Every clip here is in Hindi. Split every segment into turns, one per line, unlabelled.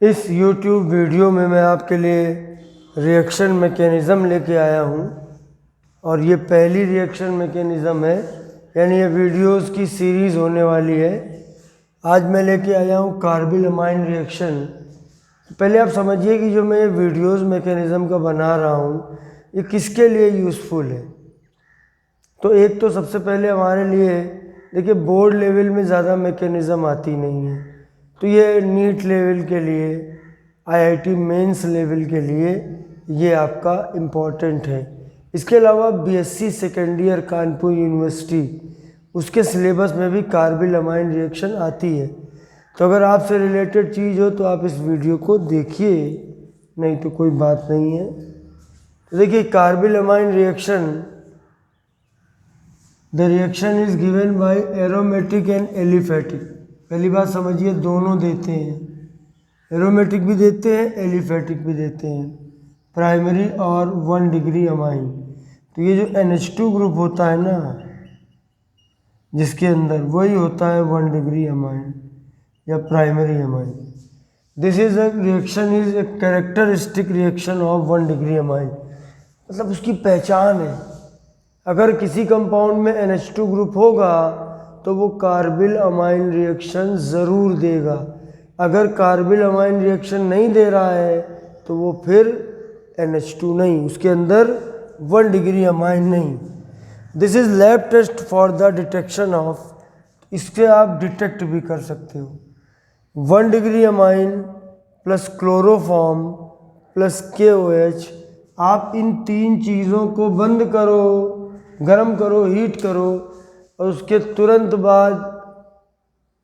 इस YouTube वीडियो में मैं आपके लिए रिएक्शन मैकेनिज़्म लेके आया हूँ और ये पहली रिएक्शन मैकेनिज़्म है, यानी ये वीडियोस की सीरीज़ होने वाली है। आज मैं लेके आया हूँ कार्बिलमाइन रिएक्शन। पहले आप समझिए कि जो मैं ये वीडियोस मैकेनिज़्म का बना रहा हूँ ये किसके लिए यूज़फुल है। तो एक तो सबसे पहले हमारे लिए देखिए, बोर्ड लेवल में ज़्यादा मैकेनिज़्म आती नहीं है, तो ये नीट लेवल के लिए, आईआईटी मेंस लेवल के लिए ये आपका इम्पोर्टेंट है। इसके अलावा BSc second year Kanpur university, उसके सिलेबस में भी कार्बिलमाइन रिएक्शन आती है। तो अगर आपसे रिलेटेड चीज़ हो तो आप इस वीडियो को देखिए, नहीं तो कोई बात नहीं है। तो देखिए, carbylamine reaction, the reaction is given by aromatic and aliphatic. पहली बात समझिए, दोनों देते हैं, एरोमेटिक भी देते हैं, एलिफेटिक भी देते हैं, प्राइमरी और 1 डिग्री अमाइन। तो ये जो NH2 ग्रुप होता है ना, जिसके अंदर, वही होता है 1 डिग्री अमाइन या primary amine. This is a reaction is a characteristic reaction of 1 degree amine, मतलब उसकी पहचान है। अगर किसी कंपाउंड में NH2 ग्रुप होगा तो वो कार्बिल अमाइन रिएक्शन ज़रूर देगा। अगर कार्बिल अमाइन रिएक्शन नहीं दे रहा है तो वो फिर NH2 नहीं, उसके अंदर 1 डिग्री अमाइन नहीं। This is lab test for the detection of, इससे आप डिटेक्ट भी कर सकते हो। 1 degree amine plus chloroform plus KOH, आप इन 3 चीज़ों को बंद करो, गरम करो, हीट करो, और उसके तुरंत बाद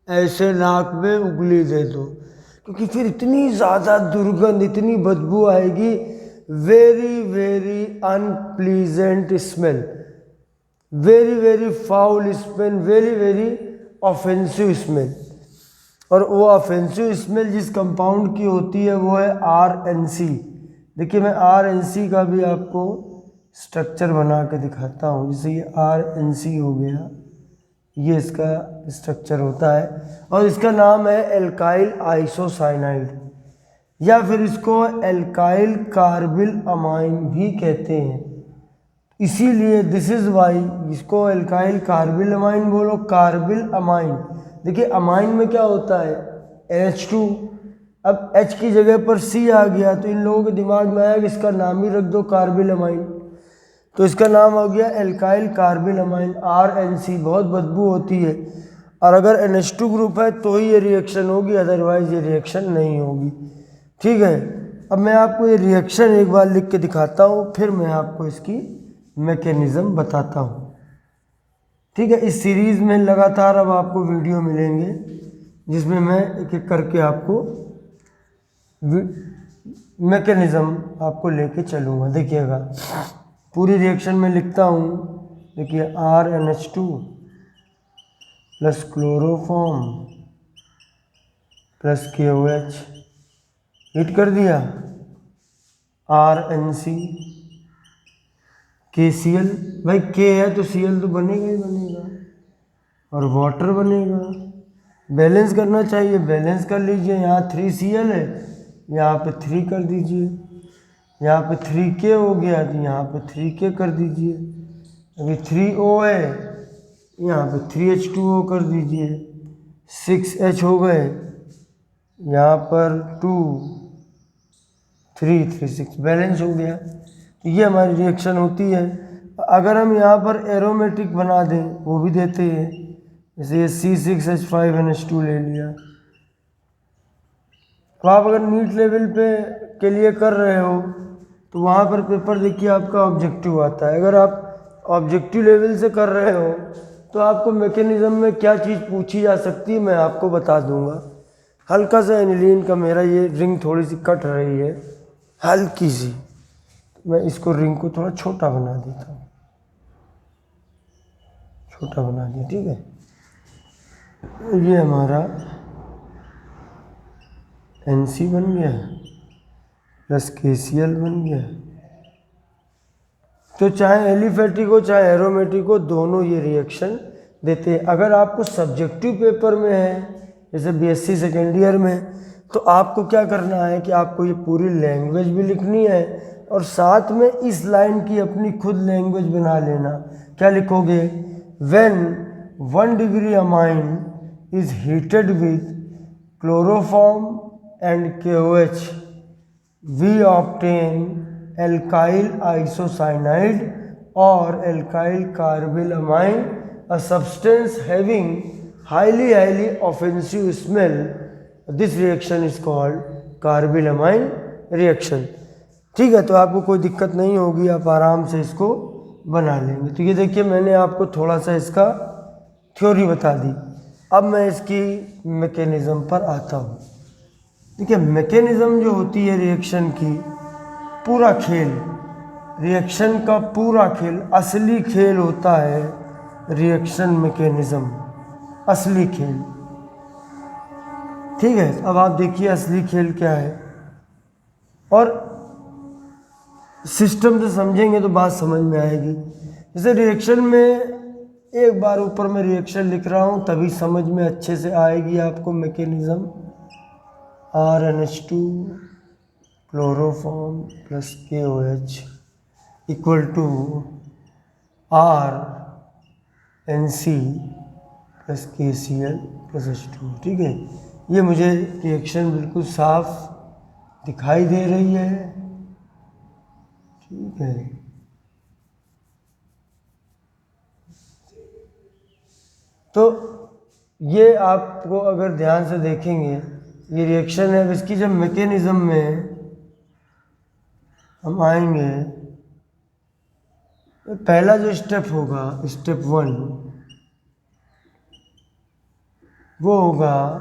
ऐसे नाक में उंगली दे दो, क्योंकि फिर इतनी ज़्यादा दुर्गंध, इतनी बदबू आएगी, very very unpleasant smell, very very foul smell, very very offensive smell. और वो ऑफेंसिव स्मेल जिस कंपाउंड की होती है वो है RNC। देखिए, मैं RNC का भी आपको स्ट्रक्चर बना के दिखाता हूँ। जैसे ये RNC हो गया, ये इसका स्ट्रक्चर होता है, और इसका नाम है एल्काइल आइसोसाइनाइड, या फिर इसको एल्काइल कार्बिल अमाइन भी कहते हैं। इसीलिए दिस इज़ वाई इसको एल्काइल कार्बिल अमाइन बोलो, कार्बिल अमाइन। देखिए, अमाइन में क्या होता है, NH2। अब H की जगह पर C आ गया तो इन लोगों के दिमाग में आया कि इसका नाम ही रख दो कार्बिल अमाइन, तो इसका नाम हो गया एल्काइल कार्बिल अमाइन, RNC। बहुत बदबू होती है, और अगर NH2 ग्रुप है तो ही ये रिएक्शन होगी, अदरवाइज ये रिएक्शन नहीं होगी। ठीक है, अब मैं आपको ये रिएक्शन एक बार लिख के दिखाता हूँ, फिर मैं आपको इसकी मैकेनिज़्म बताता हूँ। ठीक है, इस सीरीज़ में लगातार अब आपको वीडियो मिलेंगे जिसमें मैं एक एक करके आपको मैकेनिज़्म आपको लेके चलूँगा। देखिएगा, पूरी रिएक्शन में लिखता हूँ। देखिए, RNH2 plus chloroform plus KOH, heat कर दिया, RNC, KCl, भाई K है तो Cl तो बनेगा ही बनेगा, और वाटर बनेगा। बैलेंस करना चाहिए, बैलेंस कर लीजिए। यहाँ 3Cl है, यहाँ पे 3 कर दीजिए, यहाँ पे 3K हो गया तो यहाँ पे 3K कर दीजिए। अभी 3O है, यहाँ पे 3H2O कर दीजिए। 6H हो गए, यहाँ पर 2 3 3 6, बैलेंस हो गया। तो ये हमारी रिएक्शन होती है। अगर हम यहाँ पर एरोमेटिक बना दें, वो भी देते हैं, जैसे ये C6H5NH2 ले लिया। तो आप अगर नीट लेवल पे के लिए कर रहे हो तो वहाँ पर पेपर देखिए आपका ऑब्जेक्टिव आता है। अगर आप ऑब्जेक्टिव लेवल से कर रहे हो तो आपको मैकेनिज़्म में क्या चीज़ पूछी जा सकती है मैं आपको बता दूंगा। हल्का सा एनिलीन का, मेरा ये रिंग थोड़ी सी कट रही है, हल्की सी, मैं इसको रिंग को थोड़ा छोटा बना देता हूँ, छोटा बना दिया। ठीक है, ये हमारा NC बन गया प्लस KCl बन गया। तो चाहे एलिफेटिक हो चाहे एरोमेटिक हो, दोनों ये रिएक्शन देते हैं। अगर आपको सब्जेक्टिव पेपर में है, जैसे BSc सेकेंड ईयर में, तो आपको क्या करना है कि आपको ये पूरी लैंग्वेज भी लिखनी है और साथ में इस लाइन की अपनी खुद लैंग्वेज बना लेना। क्या लिखोगे? When 1 degree amine is heated with chloroform and KOH we obtain alkyl isocyanide और alkyl carbylamine, a substance having highly offensive smell. This reaction is called carbylamine reaction. ठीक है, तो आपको कोई दिक्कत नहीं होगी, आप आराम से इसको बना लेंगे। तो ये देखिए मैंने आपको थोड़ा सा इसका थ्योरी बता दी। अब मैं इसकी मैकेनिज़्म पर आता हूँ। देखिए मैकेनिज़्म जो होती है रिएक्शन की, पूरा खेल, रिएक्शन का पूरा खेल, असली खेल होता है रिएक्शन मैकेनिज़्म, असली खेल। ठीक है, अब आप देखिए असली खेल क्या है, और सिस्टम से समझेंगे तो बात समझ में आएगी। जैसे रिएक्शन में एक बार ऊपर मैं रिएक्शन लिख रहा हूँ तभी समझ में अच्छे से आएगी आपको mechanism. RNH2 chloroform plus KOH equal to RNC plus KCl plus H2। ठीक है, ये मुझे रिएक्शन बिल्कुल साफ दिखाई दे रही है। ठीक है, तो ये आपको अगर ध्यान से देखेंगे ये रिएक्शन है। इसकी जब मैकेनिज़्म में हम आएंगे, तो पहला जो स्टेप होगा, स्टेप 1, वो होगा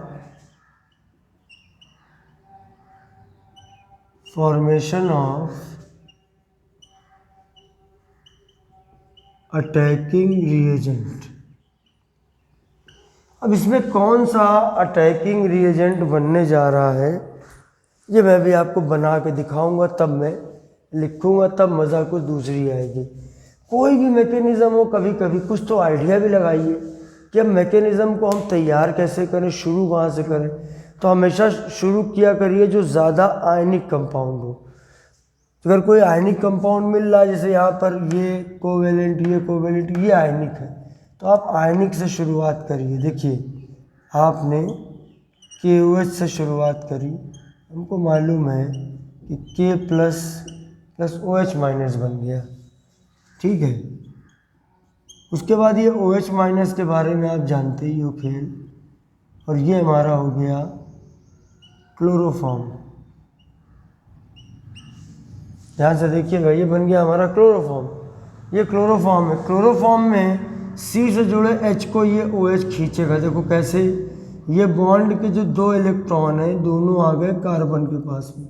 फॉर्मेशन ऑफ अटैकिंग रिएजेंट। अब इसमें कौन सा अटैकिंग रिएजेंट बनने जा रहा है ये मैं भी आपको बना के दिखाऊंगा, तब मैं लिखूंगा, तब मज़ा कुछ दूसरी आएगी। कोई भी मैकेनिज़्म हो, कभी कभी कुछ तो आइडिया भी लगाइए कि अब मैकेनिज़्म को हम तैयार कैसे करें, शुरू कहाँ से करें। तो हमेशा शुरू किया करिए जो ज़्यादा आयनिक कंपाउंड हो। अगर कोई आयनिक कंपाउंड मिल रहा है, जैसे यहाँ पर ये कोवेलेंट, ये आयनिक है, तो आप आयनिक से शुरुआत करिए। देखिए आपने KOH से शुरुआत करी, हमको मालूम है कि K प्लस OH माइनस बन गया। ठीक है, उसके बाद ये OH माइनस के बारे में आप जानते ही हो खेल, और ये हमारा हो गया क्लोरोफॉर्म। ध्यान से देखिएगा, ये बन गया हमारा क्लोरोफॉर्म। ये क्लोरोफॉर्म है। क्लोरोफॉर्म में C से जुड़े H को ये OH खींचेगा। देखो कैसे, ये बॉन्ड के जो 2 इलेक्ट्रॉन हैं दोनों आ गए कार्बन के पास में,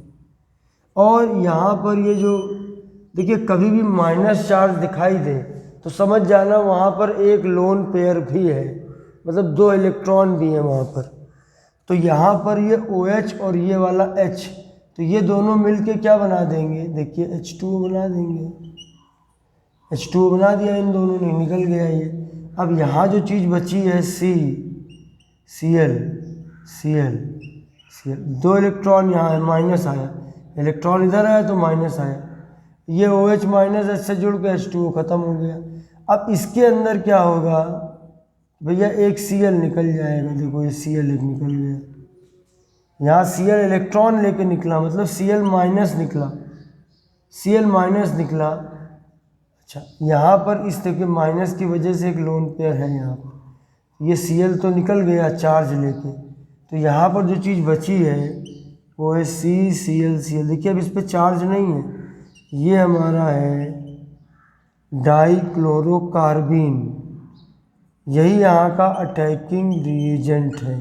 और यहाँ पर ये जो देखिए कभी भी माइनस चार्ज दिखाई दे तो समझ जाना वहाँ पर एक लोन पेयर भी है, मतलब 2 इलेक्ट्रॉन भी हैं वहाँ पर। तो यहाँ पर ये OH और ये वाला H, तो ये दोनों मिलके क्या बना देंगे, देखिए H2O बना देंगे। H2O बना दिया इन दोनों ने, निकल गया ये। अब यहाँ जो चीज़ बची है Cl, 2 इलेक्ट्रॉन यहाँ है, माइनस आया, इलेक्ट्रॉन इधर आया तो माइनस आया, ये OH माइनस H से जुड़ के H2O ख़त्म हो गया। अब इसके अंदर क्या होगा भैया, एक Cl निकल जाएगा। देखो ये Cl एक निकल गया, यहाँ Cl इलेक्ट्रॉन लेके निकला, मतलब Cl माइनस निकला, Cl माइनस निकला। अच्छा, यहाँ पर इस देखिए माइनस की वजह से एक लोन पेयर है यहाँ पर, ये Cl तो निकल गया चार्ज लेके, तो यहाँ पर जो चीज़ बची है वो है CCl। देखिए अब इस पर चार्ज नहीं है, ये हमारा है डाइक्लोरोकार्बिन, यही यहाँ का अटैकिंग रिएजेंट है।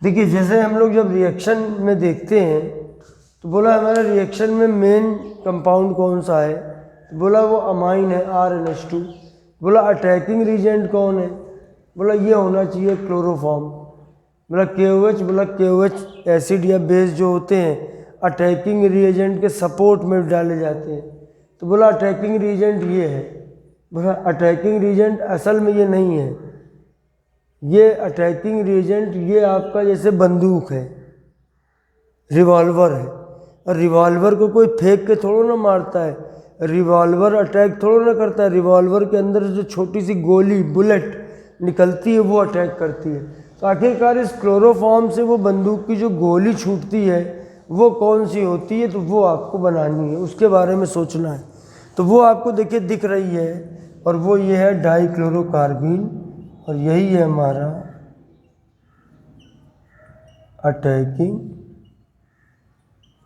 देखिए जैसे हम लोग जब रिएक्शन में देखते हैं तो बोला हमारा रिएक्शन में मेन कंपाउंड कौन सा है, तो बोला वो अमाइन है RNH2। बोला अटैकिंग रिएजेंट कौन है, बोला ये होना चाहिए क्लोरोफॉर्म। बोला KOH, बोला KOH एसिड या बेस जो होते हैं अटैकिंग रिएजेंट के सपोर्ट में डाले जाते हैं, तो बोला अटैकिंग रिएजेंट ये है। बोला अटैकिंग रिएजेंट असल में ये नहीं है, ये अटैकिंग रिएजेंट ये आपका जैसे बंदूक है, रिवॉल्वर है, और रिवॉल्वर को कोई फेंक के थोड़ा ना मारता है, रिवॉल्वर अटैक थोड़ा ना करता है, रिवॉल्वर के अंदर जो छोटी सी गोली बुलेट निकलती है वो अटैक करती है। तो आखिरकार इस क्लोरोफॉर्म से वो बंदूक की जो गोली छूटती है वो कौन सी होती है, तो वो आपको बनानी है, उसके बारे में सोचना है। तो वो आपको देखिए दिख रही है, और वो ये है डाइक्लोरोकार्बीन, और यही है हमारा अटैकिंग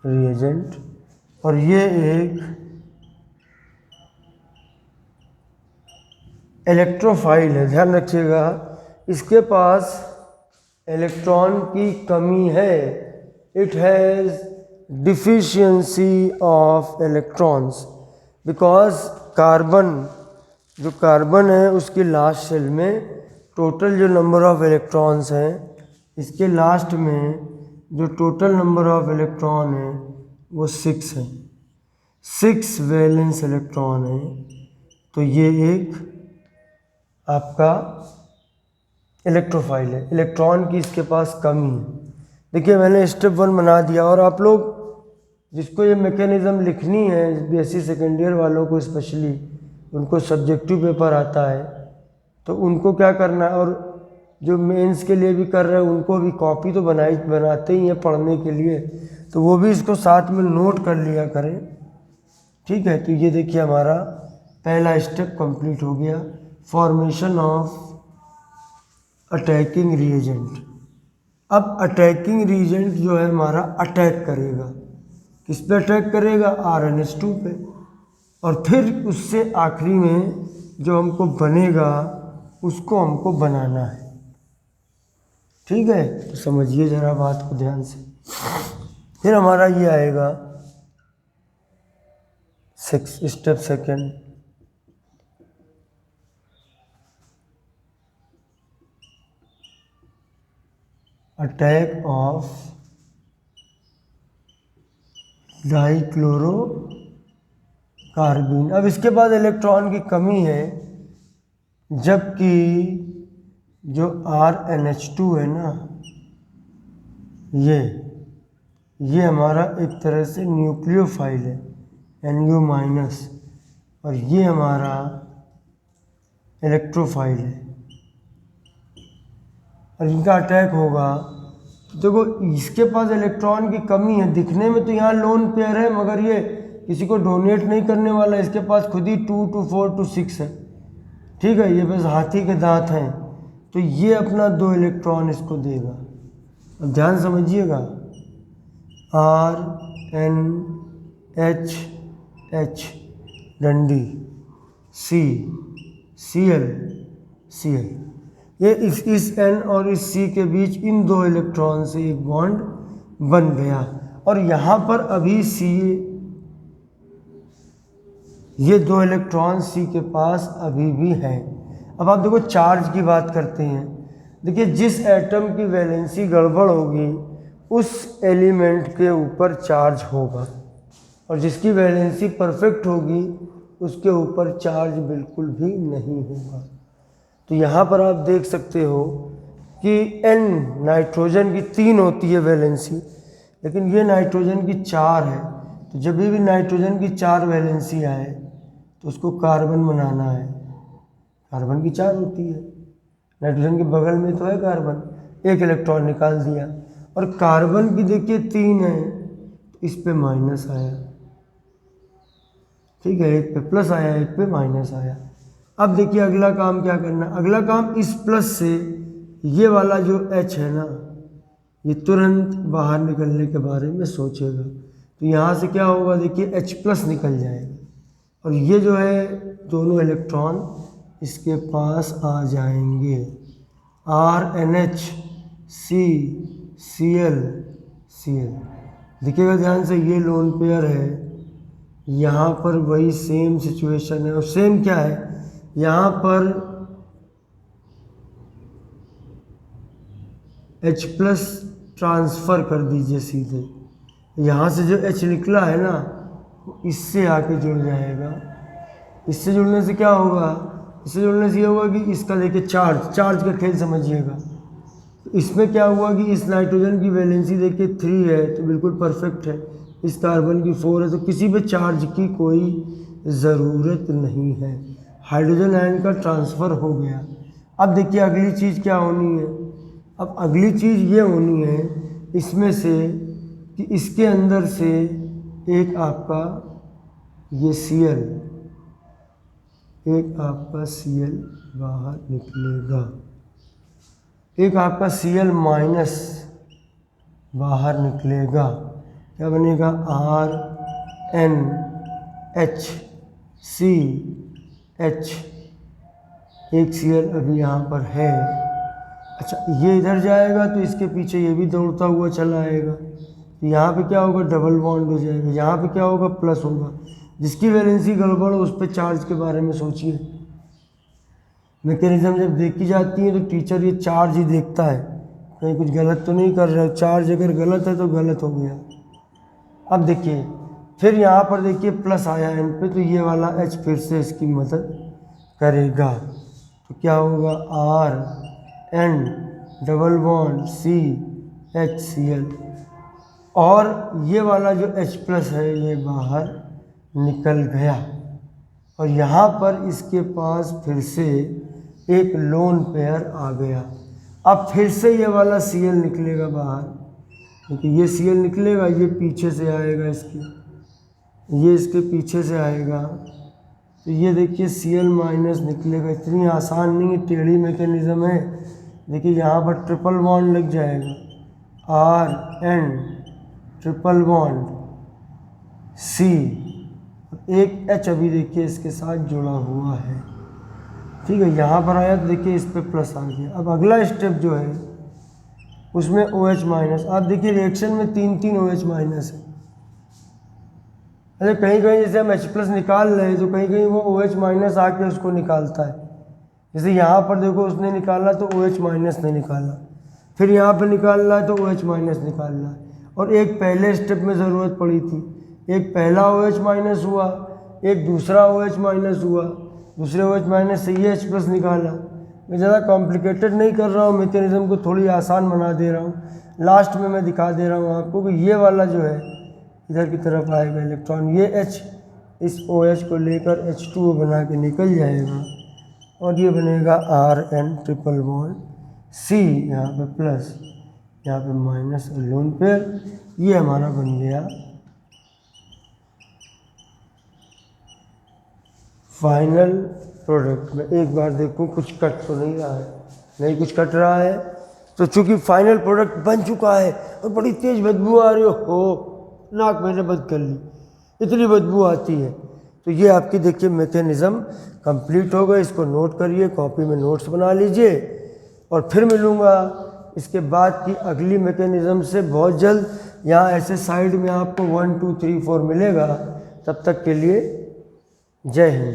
रिएजेंट, और ये एक इलेक्ट्रोफाइल है। ध्यान रखिएगा, इसके पास इलेक्ट्रॉन की कमी है, it has deficiency of electrons, because carbon जो कार्बन है उसकी लास्ट शेल में टोटल जो नंबर ऑफ इलेक्ट्रॉन्स हैं, इसके लास्ट में जो टोटल नंबर ऑफ इलेक्ट्रॉन है वो 6 है, 6 वैलेंस इलेक्ट्रॉन है। तो ये एक आपका इलेक्ट्रोफाइल है, इलेक्ट्रॉन की इसके पास कमी है। देखिए मैंने स्टेप 1 बना दिया, और आप लोग जिसको ये मैकेनिज़्म लिखनी है, बीएससी सेकेंड ईयर वालों को स्पेशली, उनको सब्जेक्टिव पेपर आता है, तो उनको क्या करना है, और जो मेंस के लिए भी कर रहे हैं उनको भी कॉपी तो बनाते ही हैं पढ़ने के लिए, तो वो भी इसको साथ में नोट कर लिया करें, ठीक है। तो ये देखिए हमारा पहला स्टेप कंप्लीट हो गया, फॉर्मेशन ऑफ अटैकिंग रिएजेंट। अब अटैकिंग रिएजेंट जो है हमारा अटैक करेगा, किस पे अटैक करेगा, RnH2 पे, और फिर उससे आखिरी में जो हमको बनेगा उसको हमको बनाना है, ठीक है। तो समझिए ज़रा बात को ध्यान से। फिर हमारा ये आएगा स्टेप सेकेंड, अटैक ऑफ डाइक्लोरोकार्बीन। अब इसके बाद इलेक्ट्रॉन की कमी है, जबकि जो RnH2 है ना, ये हमारा एक तरह से न्यूक्लियोफाइल है, Nu-, और ये हमारा इलेक्ट्रोफाइल है, और इनका अटैक होगा। देखो इसके पास इलेक्ट्रॉन की कमी है, दिखने में तो यहाँ लोन पेयर है, मगर ये किसी को डोनेट नहीं करने वाला, इसके पास खुद ही 2 to 4 to 6 है, ठीक है। ये बस हाथी के दांत हैं, तो ये अपना 2 इलेक्ट्रॉन इसको देगा। अब ध्यान समझिएगा, RnH डंडी, Cl, ये इस N और इस C के बीच इन 2 इलेक्ट्रॉन से एक बॉन्ड बन गया, और यहाँ पर अभी ये 2 इलेक्ट्रॉन C के पास अभी भी हैं। अब आप देखो चार्ज की बात करते हैं, देखिए जिस एटम की वैलेंसी गड़बड़ होगी उस एलिमेंट के ऊपर चार्ज होगा, और जिसकी वैलेंसी परफेक्ट होगी उसके ऊपर चार्ज बिल्कुल भी नहीं होगा। तो यहाँ पर आप देख सकते हो कि N नाइट्रोजन की 3 होती है वैलेंसी, लेकिन ये नाइट्रोजन की 4 है। तो जब भी नाइट्रोजन की 4 वैलेंसी आए तो उसको कार्बन बनाना है, कार्बन की 4 होती है, नाइट्रोजन के बगल में तो है कार्बन, एक इलेक्ट्रॉन निकाल दिया, और कार्बन की देखिए 3 है, तो इस पे माइनस आया, ठीक है, एक पे प्लस आया, एक पे माइनस आया। अब देखिए अगला काम क्या करना, अगला काम इस प्लस से ये वाला जो H है ना, ये तुरंत बाहर निकलने के बारे में सोचेगा। तो यहाँ से क्या होगा, देखिए H+ निकल जाएगा, और ये जो है दोनों इलेक्ट्रॉन इसके पास आ जाएंगे, RnH Cl। देखिएगा ध्यान से, ये लोन पेयर है, यहाँ पर वही सेम सिचुएशन है, और सेम क्या है, यहाँ पर H+ ट्रांसफ़र कर दीजिए सीधे, यहाँ से जो H निकला है ना इससे आके जुड़ जाएगा। इससे जुड़ने से क्या होगा, इससे जोड़ने से ये हुआ कि इसका देखिए चार्ज का खेल समझिएगा। तो इसमें क्या हुआ कि इस नाइट्रोजन की वैलेंसी देखिए 3 है तो बिल्कुल परफेक्ट है, इस कार्बन की 4 है, तो किसी भी चार्ज की कोई ज़रूरत नहीं है, हाइड्रोजन आयन का ट्रांसफ़र हो गया। अब देखिए अगली चीज़ क्या होनी है, अब अगली चीज़ ये होनी है इसमें से कि इसके अंदर से एक आपका ये Cl, एक आपका Cl बाहर निकलेगा, एक आपका Cl माइनस बाहर निकलेगा। क्या बनेगा? RNHCH, एक Cl अभी यहाँ पर है। अच्छा, ये इधर जाएगा तो इसके पीछे ये भी दौड़ता हुआ चला आएगा, तो यहाँ पे क्या होगा? डबल बॉन्ड हो जाएगा। यहाँ पे क्या होगा? प्लस होगा। जिसकी वैलेंसी गड़बड़ हो उस पर चार्ज के बारे में सोचिए। मैकेनिज्म जब देखी जाती है तो टीचर ये चार्ज ही देखता है, कहीं कुछ गलत तो नहीं कर रहा है, चार्ज अगर गलत है तो गलत हो गया। अब देखिए फिर यहाँ पर देखिए प्लस आया एन पे, तो ये वाला H फिर से इसकी मदद करेगा। तो क्या होगा? RN डबल बॉन्ड CHCl, और ये वाला जो H प्लस है ये बाहर निकल गया, और यहाँ पर इसके पास फिर से एक लोन पेयर आ गया। अब फिर से ये वाला Cl निकलेगा बाहर, क्योंकि ये Cl निकलेगा, ये पीछे से आएगा इसके, ये इसके पीछे से आएगा, तो ये देखिए Cl माइनस निकलेगा। इतनी आसान नहीं है, टेढ़ी मैकेनिज्म है। देखिए यहाँ पर ट्रिपल बॉन्ड लग जाएगा, RN ट्रिपल बॉन्ड C, एक H अभी देखिए इसके साथ जुड़ा हुआ है, ठीक है। यहाँ पर आया तो देखिए इस पर प्लस आ गया। अब अगला स्टेप जो है उसमें OH माइनस, आप देखिए रिएक्शन में 3 OH माइनस है। अरे कहीं कहीं जैसे हम H प्लस निकाल रहे हैं तो कहीं कहीं वो OH माइनस आके उसको निकालता है। जैसे यहाँ पर देखो उसने निकाला तो OH माइनस ने निकाला, फिर यहाँ पे निकाल रहा है तो OH माइनस निकाल रहा है, और एक पहले स्टेप में ज़रूरत पड़ी थी, एक पहला OH माइनस हुआ, एक दूसरा OH माइनस हुआ, दूसरे OH माइनस से ये H प्लस निकाला। मैं ज़्यादा कॉम्प्लिकेटेड नहीं कर रहा हूँ, मैकेनिज्म को थोड़ी आसान बना दे रहा हूँ। लास्ट में मैं दिखा दे रहा हूँ आपको कि ये वाला जो है इधर की तरफ आएगा इलेक्ट्रॉन, ये H इस OH को लेकर H2O बना के निकल जाएगा, और ये बनेगा RN ट्रिपल बॉन्ड C, यहाँ पे प्लस, यहाँ पे माइनस लोन पेयर। ये हमारा बन गया फाइनल प्रोडक्ट। में एक बार देखूँ कुछ कट तो नहीं रहा है, नहीं कुछ कट रहा है, तो चूंकि फाइनल प्रोडक्ट बन चुका है और बड़ी तेज़ बदबू आ रही हो, नाक मैंने बंद कर ली, इतनी बदबू आती है, तो ये आपकी देखिए मैकेनिज़्म कंप्लीट हो गया। इसको नोट करिए, कॉपी में नोट्स बना लीजिए, और फिर मिलूँगा इसके बाद की अगली मैकेनिज़्म से बहुत जल्द। यहाँ ऐसे साइड में आपको 1 2 3 4 मिलेगा। तब तक के लिए जय हिंद।